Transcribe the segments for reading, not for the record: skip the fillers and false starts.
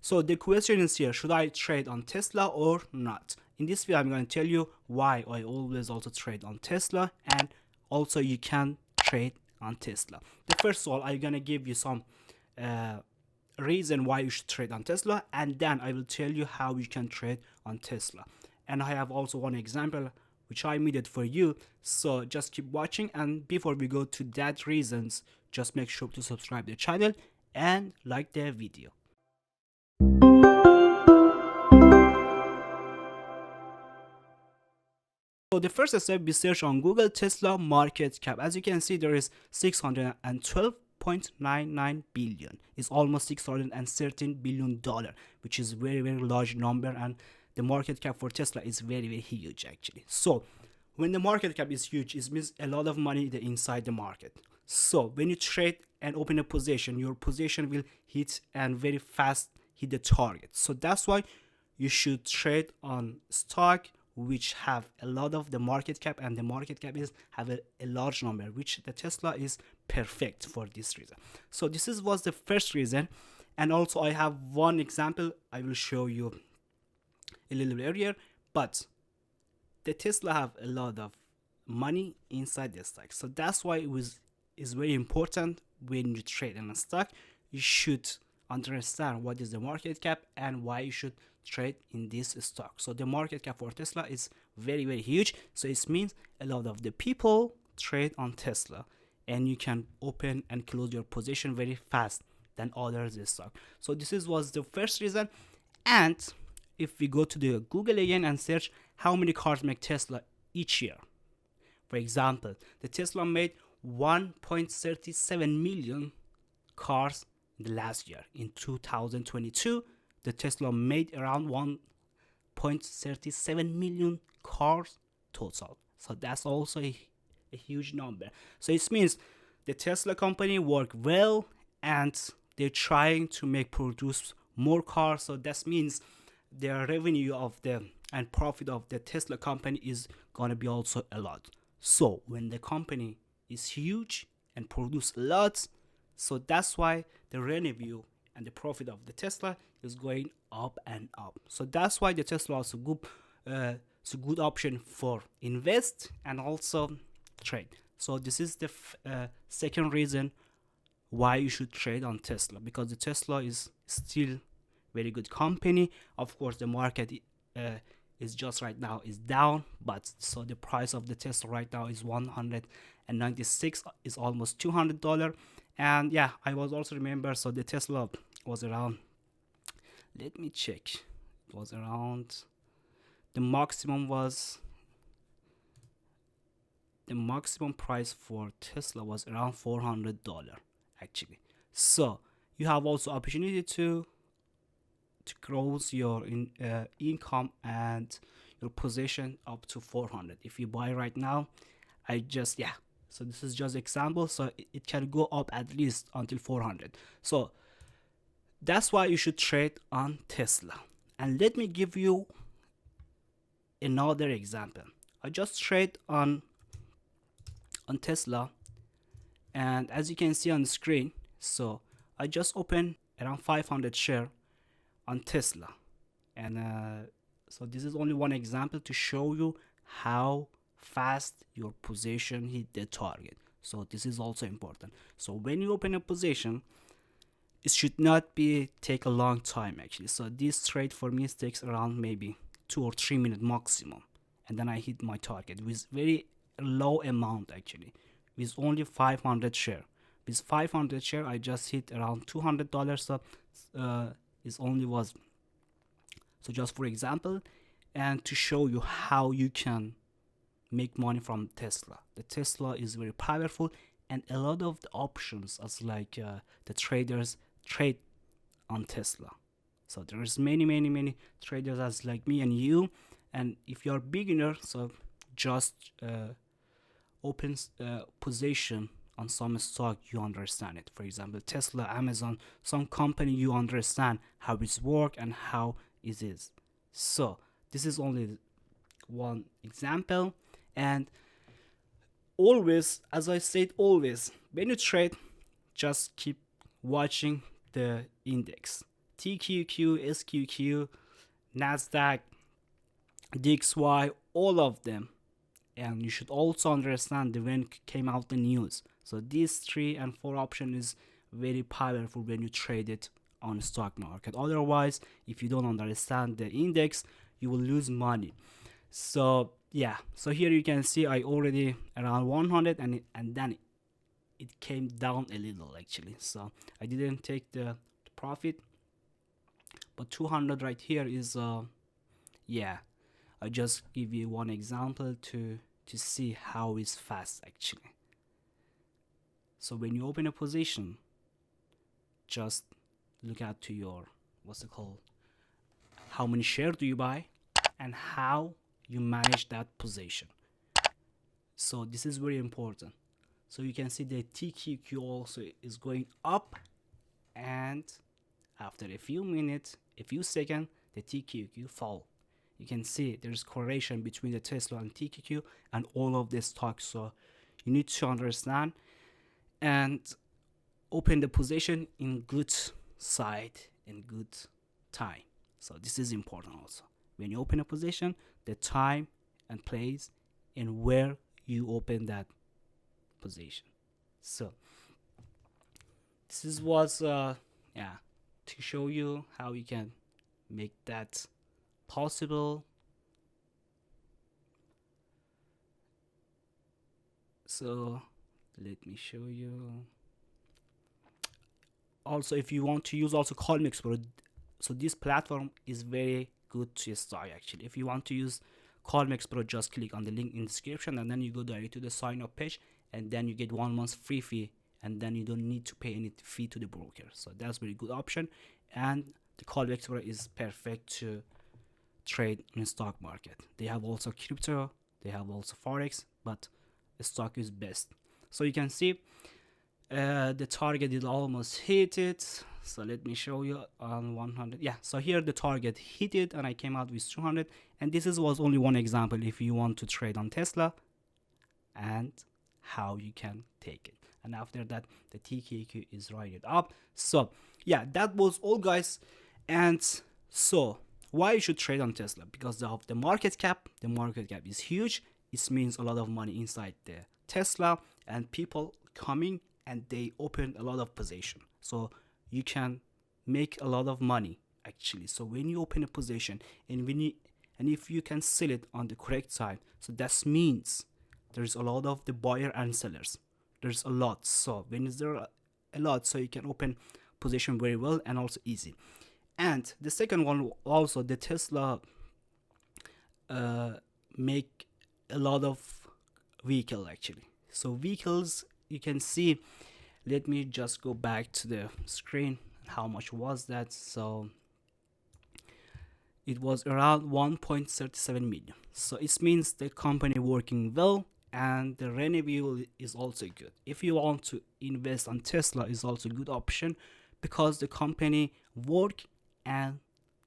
So the question is here, should I trade on Tesla or not? In this video, I'm going to tell you why I always also trade on Tesla, and also you can trade on Tesla. The first of all, I'm going to give you some reason why you should trade on Tesla, and then I will tell you how you can trade on Tesla. And I have also one example which I made it for you, so just keep watching. And before we go to that reasons, just make sure to subscribe the channel and like the video. So the first step, we search on Google Tesla market cap. As you can see, there is 612.99 billion. It's almost $613 billion, which is very large number, and the market cap for Tesla is very huge actually. So when the market cap is huge, it means a lot of money inside the market. So when you trade and open a position, your position will hit and very fast hit the target. So that's why you should trade on stock which have a lot of the market cap, and the market cap is have a large number, which the Tesla is perfect for this reason. So this was the first reason. And also I have one example I will show you a little bit earlier, but the Tesla have a lot of money inside the stock. So that's why it's very important when you trade in a stock, you should understand what is the market cap and why you should trade in this stock. So the market cap for Tesla is very huge. So it means a lot of the people trade on Tesla, and you can open and close your position very fast than others stock. So this was the first reason. And if we go to the Google again and search how many cars make Tesla each year, for example, the Tesla made 1.37 million cars the last year. In 2022, the Tesla made around 1.37 million cars total. So that's also a huge number. So it means the Tesla company work well, and they're trying to produce more cars. So that means their revenue of and profit of the Tesla company is gonna be also a lot. So when the company is huge and produce a lot, so that's why the revenue and the profit of the Tesla is going up and up. So that's why the Tesla is a good option for invest and also trade. So this is the second reason why you should trade on Tesla, because the Tesla is still very good company. Of course, the market is just right now is down, but so the price of the Tesla right now is 196, is almost $200. And yeah, I was also remember, so the Tesla was around, let me check, it was around, the maximum price for Tesla was around $400 actually. So you have also opportunity to grow your income and your position up to 400 if you buy right now. So this is just example, so it can go up at least until 400. So that's why you should trade on Tesla. And let me give you another example. I just trade on Tesla, and as you can see on the screen, so I just opened around 500 share on Tesla, and so this is only one example to show you how fast your position hit the target. So this is also important. So when you open a position, it should not take a long time actually. So this trade for me takes around maybe 2 or 3 minutes maximum, and then I hit my target with very low amount actually, with only 500 share. With 500 share I just hit around $200. So it only was, so just for example, and to show you how you can make money from Tesla. The Tesla is very powerful, and a lot of the options as like the traders trade on Tesla. So there's many traders as like me and you, and if you're beginner, so just opens position on some stock, you understand it. For example, Tesla, Amazon, some company, you understand how it's work and how it is. So this is only one example. And always, as I said, always when you trade, just keep watching the index. TQQ, SQQ, Nasdaq, DXY, all of them. And you should also understand the when came out the news. So these 3 and 4 option is very powerful when you trade it on stock market. Otherwise, if you don't understand the index, you will lose money. So yeah, so here you can see I already around 100, and then it came down a little actually. So I didn't take the profit, but 200 right here is yeah, I just give you one example to see how it's fast actually. So when you open a position, just look at to your what's it called, how many shares do you buy and how you manage that position. So this is very important. So you can see the TQQ also is going up, and after a few minutes, a few seconds, the TQQ fall. You can see there's correlation between the Tesla and TQQ and all of this stocks. So you need to understand and open the position in good side in good time. So this is important also. When you open a position, the time and place and where you open that position. So this was yeah, to show you how you can make that possible. So let me show you. Also, if you want to use also Colmex Pro, so this platform is very good to start actually. If you want to use Colmex Pro, just click on the link in the description and then you go directly to the sign up page, and then you get 1 month free fee, and then you don't need to pay any fee to the broker. So that's very good option, and the Colmex Pro is perfect to trade in stock market. They have also crypto, they have also Forex, but the stock is best. So you can see the target is almost hit it. So let me show you on 100. Yeah, so here the target hit it and I came out with 200, and this was only one example if you want to trade on Tesla and how you can take it. And after that the TKQ is right up. So yeah, that was all guys. And so why you should trade on Tesla? Because of the market cap. The market cap is huge. It means a lot of money inside the Tesla, and people coming and they open a lot of position, so you can make a lot of money actually. So when you open a position and if you can sell it on the correct side, so that means there's a lot of the buyer and sellers. There's a lot. So when is there a lot, so you can open position very well and also easy. And the second one also, the Tesla make a lot of vehicle actually. So vehicles, you can see, let me just go back to the screen. How much was that? So it was around 1.37 million. So it means the company working well, and the revenue is also good. If you want to invest on Tesla, is also a good option because the company work and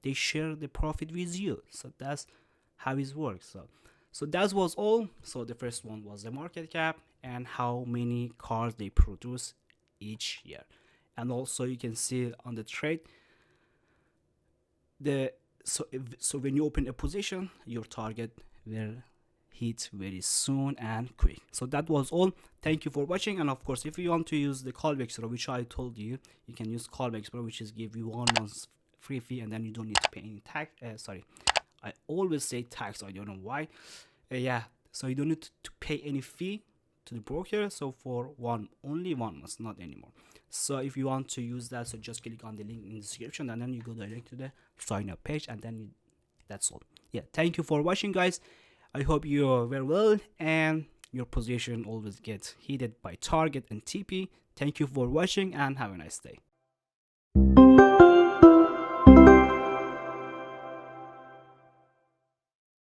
they share the profit with you. So that's how it works. So that was all. So the first one was the market cap and how many cars they produce each year. And also you can see on the trade, so when you open a position, your target will hit very soon and quick. So that was all. Thank you for watching. And of course, if you want to use the Colmex Pro, which I told you, you can use Colmex Pro, which is give you 1 month free fee, and then you don't need to pay any tax. Sorry, I always say tax, I don't know why. Yeah, so you don't need to pay any fee to the broker. So for only 1 month, not anymore. So if you want to use that, so just click on the link in the description and then you go direct to the sign up page, and then that's all. Yeah, thank you for watching guys. I hope you are very well and your position always gets hit by target and TP. Thank you for watching and have a nice day.